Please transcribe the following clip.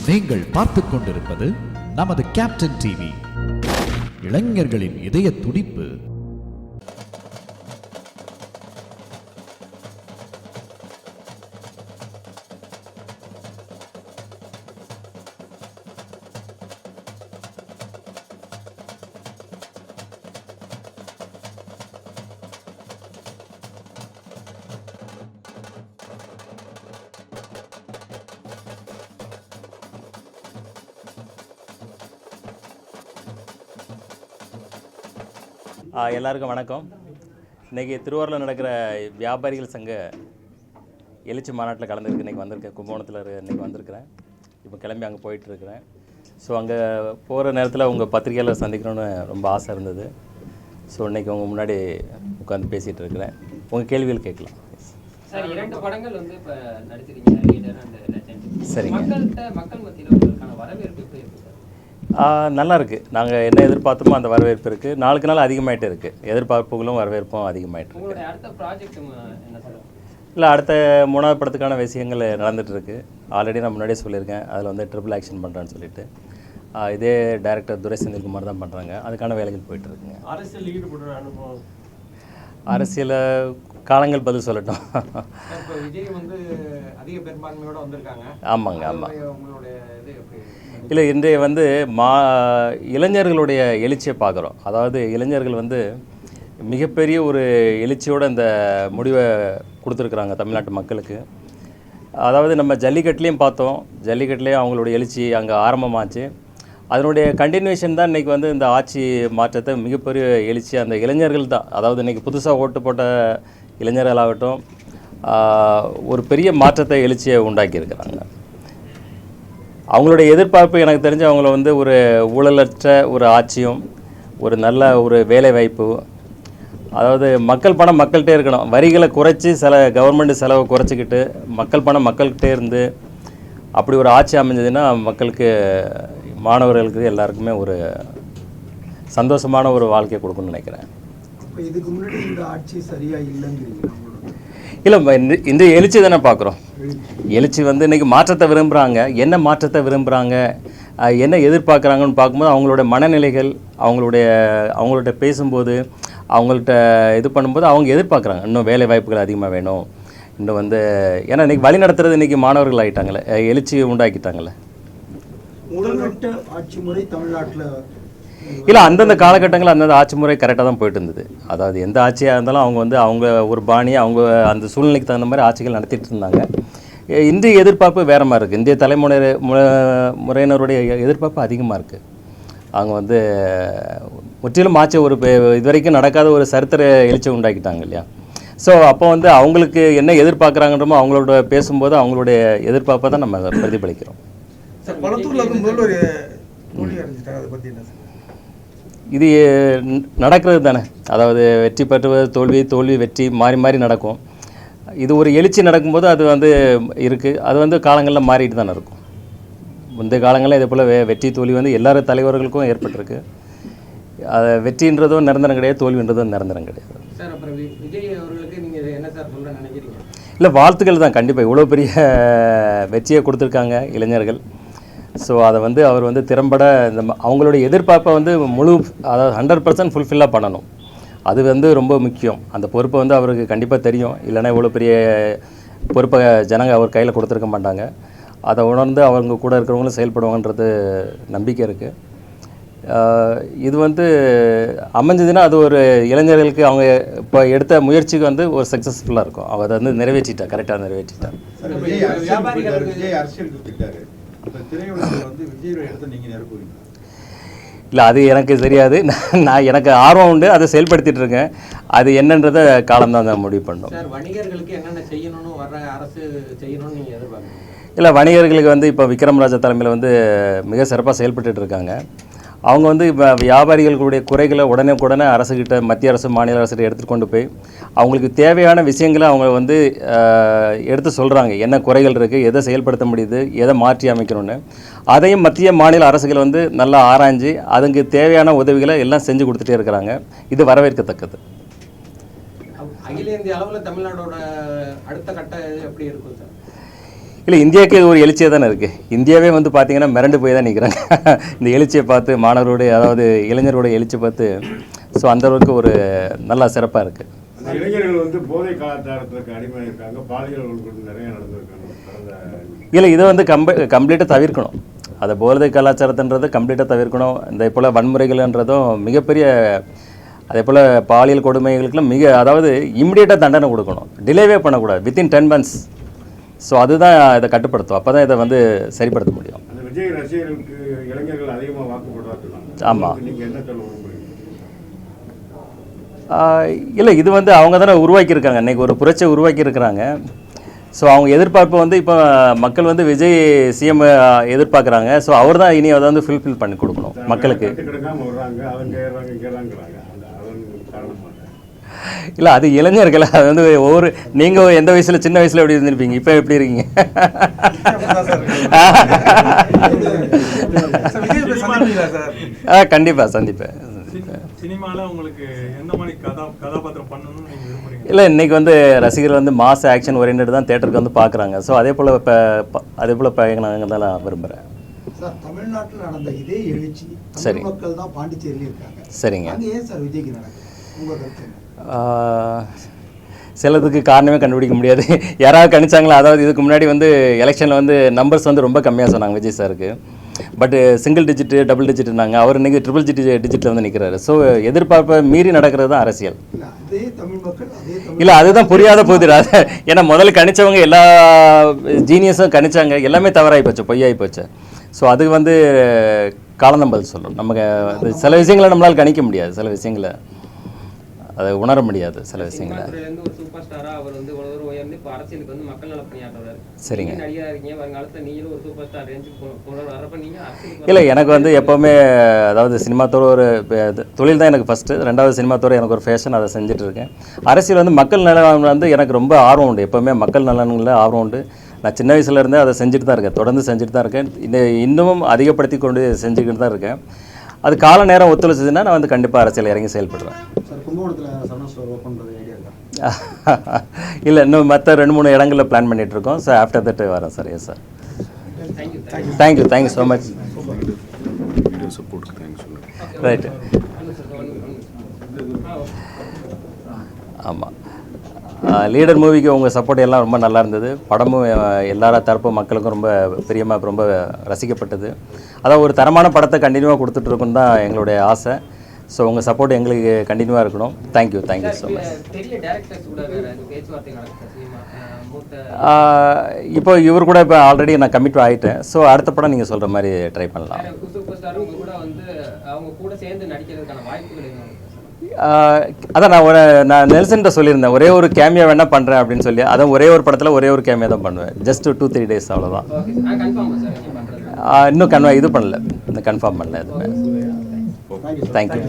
நீங்கள் பார்த்துக் கொண்டிருப்பது நமது கேப்டன் டிவி. இளைஞர்களின் இதய துடிப்பு. எல்லாருக்கும் வணக்கம். இன்றைக்கி திருவாரூரில் நடக்கிற வியாபாரிகள் சங்க எழுச்சி மாநாட்டில் கலந்துருக்கு. இன்றைக்கி வந்திருக்கேன், கும்பகோணத்தில் இன்றைக்கி வந்திருக்கிறேன். இப்போ கிளம்பி அங்கே போயிட்டுருக்கிறேன். ஸோ அங்கே போகிற நேரத்தில் உங்கள் பத்திரிகையாளர் சந்திக்கணும்னு ரொம்ப ஆசை இருந்தது. ஸோ இன்றைக்கி உங்கள் முன்னாடி உட்காந்து பேசிகிட்டு இருக்கிறேன். உங்கள் கேள்விகள் கேட்கலாம். சார், 2 படங்கள் வந்து இப்போ நடிச்சிருக்கீங்க, லீடர் அண்ட் லெஜெண்ட். சரிங்க. மக்கள் மத்தியில் உங்களுக்கான வரவேற்பு எப்படி இருக்குது சார்? நல்லா இருக்குது. நாங்கள் என்ன எதிர்பார்த்தோமோ அந்த வரவேற்பு இருக்குது. நாளுக்கு நாள் அதிகமாகிட்டே இருக்குது. எதிர்பார்ப்புகளும் வரவேற்பும் அதிகமாகிட்டு இருக்கு. உங்களுடைய அடுத்த ப்ராஜெக்ட் என்ன சார்? இல்லை, அடுத்த 3வது படத்துக்கான விஷயங்கள் நடந்துகிட்ருக்கு. ஆல்ரெடி நான் முன்னாடியே சொல்லியிருக்கேன், அதில் வந்து ட்ரிபிள் ஆக்ஷன் பண்ணுறேன்னு சொல்லிட்டு. இதே டைரக்டர் துரை செந்தில்குமார் தான் பண்ணுறாங்க. அதுக்கான வேலைகள் போயிட்டுருக்குங்க. அரசியல் ஈடுபடுற அனுபவம்? அரசியல் காலங்கள் பதில் சொல்லட்டும். இப்போ விஜய் வந்து அதிக பெரும்பான்மையோடு வந்திருக்காங்க. ஆமாங்க, ஆமாம். உங்களுடைய இது எப்படி? இல்லை, இன்றைய வந்து இளைஞர்களுடைய எழுச்சியை பார்க்குறோம். அதாவது இளைஞர்கள் வந்து மிகப்பெரிய ஒரு எழுச்சியோடு இந்த முடிவை கொடுத்துருக்குறாங்க தமிழ்நாட்டு மக்களுக்கு. அதாவது நம்ம ஜல்லிக்கட்டுலேயும் பார்த்தோம், ஜல்லிக்கட்டுலேயும் அவங்களுடைய எழுச்சி அங்கே ஆரம்பமாச்சு. அதனுடைய கண்டினியூஷன் தான் இன்றைக்கி வந்து இந்த ஆட்சி மாற்றத்தை மிகப்பெரிய எழுச்சி அந்த இளைஞர்கள் தான். அதாவது இன்றைக்கி புதுசாக ஓட்டு போட்ட இளைஞர்களாகட்டும் ஒரு பெரிய மாற்றத்தை எழுச்சியை உண்டாக்கியிருக்கிறாங்க. அவங்களுடைய எதிர்பார்ப்பு எனக்கு தெரிஞ்சு அவங்கள வந்து ஒரு ஊழலற்ற ஒரு ஆட்சியும், ஒரு நல்ல ஒரு வேலை வாய்ப்பு, அதாவது மக்கள் பணம் மக்கள்கிட்டே இருக்கணும். வரிகளை குறைச்சி கவர்மெண்ட் செலவை குறைச்சிக்கிட்டு மக்கள் பணம் மக்கள்கிட்டே இருந்து அப்படி ஒரு ஆட்சி அமைஞ்சதுன்னா மக்களுக்கு, மாணவர்களுக்கு எல்லாருக்குமே ஒரு சந்தோஷமான ஒரு வாழ்க்கையை கொடுக்கணும்னு நினைக்கிறேன். இதுக்கு முன்னாடி இந்த ஆட்சி சரியா இல்லைங்கிறீங்க? இல்லை, இந்த எழுச்சி தானே பார்க்குறோம். எழுச்சி வந்து இன்றைக்கி மாற்றத்தை விரும்புகிறாங்க. என்ன மாற்றத்தை விரும்புகிறாங்க, என்ன எதிர்பார்க்குறாங்கன்னு பார்க்கும்போது அவங்களோட மனநிலைகள், அவங்கள்ட்ட பேசும்போது, அவங்கள்ட்ட இது பண்ணும்போது அவங்க எதிர்பார்க்குறாங்க இன்னும் வேலை வாய்ப்புகள் அதிகமாக வேணும். இன்னும் வந்து ஏன்னா இன்றைக்கி வழி நடத்துறது இன்றைக்கி மாணவர்கள் ஆகிட்டாங்களே, எழுச்சி உண்டாக்கிட்டாங்களே. ஊழலற்ற ஆட்சி முறை தமிழ்நாட்டில் இல்லை, அந்தந்த காலகட்டங்களில் அந்தந்த ஆட்சி முறை கரெக்டாக தான் போயிட்டு இருந்தது. அதாவது எந்த ஆட்சியாக இருந்தாலும் அவங்க ஒரு பாணியை அவங்க அந்த சூழ்நிலைக்கு தகுந்த மாதிரி ஆட்சிகள் நடத்திட்டு இருந்தாங்க. இந்திய எதிர்பார்ப்பு வேறு மாதிரி இருக்குது. இந்திய முறையினருடைய எதிர்பார்ப்பு அதிகமாக இருக்குது. அவங்க வந்து முற்றிலும் ஆட்சி ஒரு இதுவரைக்கும் நடக்காத ஒரு சரித்திர எழுச்சி உண்டாக்கிட்டாங்க இல்லையா. ஸோ அப்போ வந்து அவங்களுக்கு என்ன எதிர்பார்க்குறாங்கன்றமோ அவங்களோட பேசும்போது அவங்களுடைய எதிர்பார்ப்பை தான் நம்ம பிரதிபலிக்கிறோம். இது நடக்கிறது தானே. அதாவது வெற்றி பெற்று தோல்வி வெற்றி மாறி மாறி நடக்கும். இது ஒரு எழுச்சி நடக்கும்போது அது வந்து இருக்குது. அது வந்து காலங்களில் மாறிட்டு தானே இருக்கும். முந்தைய காலங்களில் இதே போல் வெற்றி தோல்வி வந்து எல்லா தலைவர்களுக்கும் ஏற்பட்டிருக்கு. அது வெற்றின்றதும் நிரந்தரம் கிடையாது, தோல்வின்றதும் நிரந்தரம் கிடையாது. சார், அப்புறம் விஜய் அவர்களுக்கு நீங்கள் என்ன சார் சொல்ல நினைக்கிறீங்க? இல்லை, வாழ்த்துக்கள் தான். கண்டிப்பாக இவ்வளோ பெரிய வெற்றியை கொடுத்துருக்காங்க இளைஞர்கள். ஸோ அதை வந்து அவர் வந்து திறம்பட அவங்களுடைய எதிர்பார்ப்பை வந்து அதாவது 100% ஃபுல்ஃபில்லாக பண்ணணும். அது வந்து ரொம்ப முக்கியம். அந்த பொறுப்பை வந்து அவருக்கு கண்டிப்பாக தெரியும். இல்லைன்னா இவ்வளோ பெரிய பொறுப்பை ஜனங்க அவர் கையில் கொடுத்துருக்க மாட்டாங்க. அதை உணர்ந்து அவங்க கூட இருக்கிறவங்களும் செயல்படுவாங்கன்றது நம்பிக்கை இருக்குது. இது வந்து அமைஞ்சதுன்னா அது ஒரு இளைஞர்களுக்கு அவங்க இப்போ எடுத்த முயற்சிக்கு வந்து ஒரு சக்ஸஸ்ஃபுல்லாக இருக்கும். அவர் வந்து கரெக்டாக நிறைவேற்றிட்டா. இல்லை, அது எனக்கு தெரியாது. எனக்கு ஆர்வம் உண்டு, அதை செயல்படுத்திட்டு இருக்கேன். அது என்னன்றதை காலம்தான் தான் முடிவு பண்ணோம். வணிகர்களுக்கு என்னென்ன செய்யணும்னு வர்ற அரசு செய்யணும்னு நீங்கள் எதிர்பார்க்குறீங்க? இல்லை, வணிகர்களுக்கு வந்து இப்போ விக்ரம் ராஜா தலைமையில் வந்து மிக சிறப்பாக செயல்பட்டு இருக்காங்க. அவங்க வந்து இப்போ வியாபாரிகளுடைய குறைகளை உடனே அரசுக்கிட்ட, மத்திய அரசு மாநில அரசு எடுத்துகிட்டு கொண்டு போய் அவங்களுக்கு தேவையான விஷயங்களை அவங்க வந்து எடுத்து சொல்கிறாங்க. என்ன குறைகள் இருக்குது, எதை செயல்படுத்த முடியுது, எதை மாற்றி அமைக்கணும்னு. அதையும் மத்திய மாநில அரசுகள் வந்து நல்லா ஆராய்ஞ்சு அதுக்கு தேவையான உதவிகளை எல்லாம் செஞ்சு கொடுத்துட்டே இருக்கிறாங்க. இது வரவேற்கத்தக்கது. அகில இந்திய அளவில் தமிழ்நாடோட அடுத்த கட்ட எப்படி இருக்கும் சார்? இல்லை, இந்தியாவுக்கு இது ஒரு எழுச்சியாக தானே இருக்குது. இந்தியாவே வந்து பார்த்தீங்கன்னா மிரண்டு போய் தான் நிற்கிறாங்க இந்த எழுச்சியை பார்த்து, மாணவர்களுடைய அதாவது இளைஞர்களுடைய எழுச்சி பார்த்து. ஸோ அந்தளவுக்கு ஒரு நல்லா சிறப்பாக இருக்குது. இளைஞர்கள் வந்து போதை கலாச்சாரத்துக்கு அடிமையாக இருக்காங்க, பாலியல் வன்கொடுமை நிறைய நடந்திருக்காங்க. இல்லை, இதை வந்து கம்ப்ளீட்டாக தவிர்க்கணும். அதை போதை கலாச்சாரத்துன்றது கம்ப்ளீட்டாக தவிர்க்கணும். இந்த போல் வன்முறைகள்ன்றதும் மிகப்பெரிய, அதே போல் பாலியல் கொடுமைகளுக்கெல்லாம் அதாவது இம்மிடியேட்டாக தண்டனை கொடுக்கணும், டிலேவே பண்ணக்கூடாது, வித்தின் 10 months. ஸோ அதுதான் இதை கட்டுப்படுத்தும். அப்போ தான் இதை வந்து சரிப்படுத்த முடியும். அந்த விஜய் ரசிகர்களுக்கு இளைஞர்கள் அதிகமாக வாக்கு போடுறாங்க. ஆமாம். நீங்கள் என்ன சொல்ல விரும்புறீங்க? இல்லை, இது வந்து அவங்க தானே உருவாக்கியிருக்காங்க, இன்றைக்கி ஒரு புரட்சியை உருவாக்கியிருக்கிறாங்க. ஸோ அவங்க எதிர்பார்ப்பு வந்து இப்போ மக்கள் வந்து விஜய் சிஎம் எதிர்பார்க்குறாங்க. ஸோ அவர் தான் இனி அதை வந்து ஃபுல்ஃபில் பண்ணி கொடுக்கணும் மக்களுக்கு. கட்டுக்கிடக்காமல் வர்றாங்க, அவங்க கேட்குறாங்கிறாங்க. இல்லை, அது இளைஞர்கள். அது வந்து ஒவ்வொரு நீங்கள் எந்த வயசில், சின்ன வயசில் எப்படி இருந்திருப்பீங்க, இப்போ எப்படி இருக்கீங்க? கண்டிப்பாக சந்திப்பேன். சினிமாவில் உங்களுக்கு எந்த மாதிரி கதாபாத்திரம் பண்ணணும்னு நீங்கள் விரும்புறீங்க? இல்லை, இன்றைக்கி வந்து ரசிகர்கள் வந்து மாஸ் ஆக்ஷன் ஓரியன்ட் தான் தேட்டருக்கு வந்து பார்க்குறாங்க. ஸோ அதே போல் நாங்கள் தான் நான் விரும்புகிறேன். சார், தமிழ்நாட்டில் நடந்த இதே எழுச்சி சரி. மக்கள் தான் பாண்டிச்சேரியில் இருக்காங்க. சரிங்க. அங்கே ஏன் சார் விஜய்க்கு நடக்குது? உங்கள் கருத்து? சிலதுக்கு காரணமே கண்டுபிடிக்க முடியாது. யாராவது கணிச்சாங்களா? அதாவது இதுக்கு முன்னாடி வந்து எலெக்ஷனில் வந்து நம்பர்ஸ் வந்து ரொம்ப கம்மியாக சொன்னாங்க விஜய் சாருக்கு. பட்டு சிங்கிள் டிஜிட்டு, டபுள் டிஜிட்னாங்க. அவர் இன்றைக்கி ட்ரிபிள் டிஜிட்டில் வந்து நிற்கிறாரு. ஸோ எதிர்பார்ப்பை மீறி நடக்கிறது தான் அரசியல். அதே தமிழ் மக்கள் இல்லை, அதுதான் புரியாத போகுது. ஏன்னா முதல்ல கணிச்சவங்க எல்லா ஜீனியஸும் கணிச்சாங்க, எல்லாமே தவறாகி போச்சு, பொய்யாகி போச்சு. ஸோ அது வந்து காலந்தான் பதில் சொல்லணும். நமக்கு சில விஷயங்களை நம்மளால் கணிக்க முடியாது, சில விஷயங்களை அதை உணர முடியாது, சில விஷயங்களை. ஒரு சூப்பர் ஸ்டாரா அவர் வந்து ஒரு உயர்ந்து இப்போ அரசியலுக்கு வந்து மக்கள் நல பணியாற்றுறாரு. சரிங்க. நடிகராக இருக்கீங்க, வருங்காலத்தில் நீங்களும் ஒரு சூப்பர் ஸ்டார் ரேஞ்சுக்கு வரப்ப நீங்கள் அரசியலுக்கு இல்லை, எனக்கு வந்து எப்போவுமே அதாவது சினிமா துறை ஒரு தொழில் தான் எனக்கு ஃபஸ்ட்டு. ரெண்டாவது சினிமா துறை எனக்கு ஒரு ஃபேஷன், அதை செஞ்சுட்டு இருக்கேன். அரசியல் வந்து மக்கள் நலன் வந்து எனக்கு ரொம்ப ஆர்வம் உண்டு. எப்போவுமே மக்கள் நலன்களில் ஆர்வம் உண்டு. நான் சின்ன வயசுலேருந்தே அதை செஞ்சுட்டு தான் இருக்கேன், தொடர்ந்து செஞ்சுட்டு தான் இருக்கேன். இன்னமும் அதிகப்படுத்தி கொண்டு செஞ்சுக்கிட்டு தான் இருக்கேன். அது கால நேரம் ஒத்துழைச்சதுன்னா நான் வந்து கண்டிப்பாக அரசியல் இறங்கி செயல்படுறேன். இல்லை, இன்னும் மற்ற 2-3 இடங்களில் பிளான் பண்ணிகிட்ருக்கோம். ஸோ ஆஃப்டர் தட் வரேன் sir. Yes sir. Thank you so much. Right. ஆமாம், லீடர் மூவிக்கு உங்கள் சப்போர்ட் எல்லாம் ரொம்ப நல்லா இருந்தது. படமும் எல்லா தரப்பு மக்களுக்கும் ரொம்ப பிரியமாக, ரொம்ப ரசிக்கப்பட்டது. அதான் ஒரு தரமான படத்தை கண்டினியூவாக கொடுத்துட்ருக்குன்னு தான் எங்களுடைய ஆசை. ஸோ உங்கள் சப்போர்ட் எங்களுக்கு கண்டினியூவாக இருக்கணும். Thank you so much. இப்போ இவர் கூட இப்போ ஆல்ரெடி நான் கமிட் ஆகிட்டேன். ஸோ அடுத்த படம் நீங்கள் சொல்கிற மாதிரி ட்ரை பண்ணலாம். அதான் நான் நெல்சன்கிட்ட சொல்லியிருந்தேன், ஒரே ஒரு கேமியா வேணால் பண்ணுறேன் அப்படின்னு சொல்லி. அதான் ஒரே ஒரு படத்தில் ஒரே ஒரு கேமியா தான் பண்ணுவேன். ஜஸ்ட் 2-3 days அவ்வளோதான். இன்னும் இது பண்ணல, இன்னும் கன்ஃபார்ம் பண்ணல எதுவுமே. தேங்க்யூ.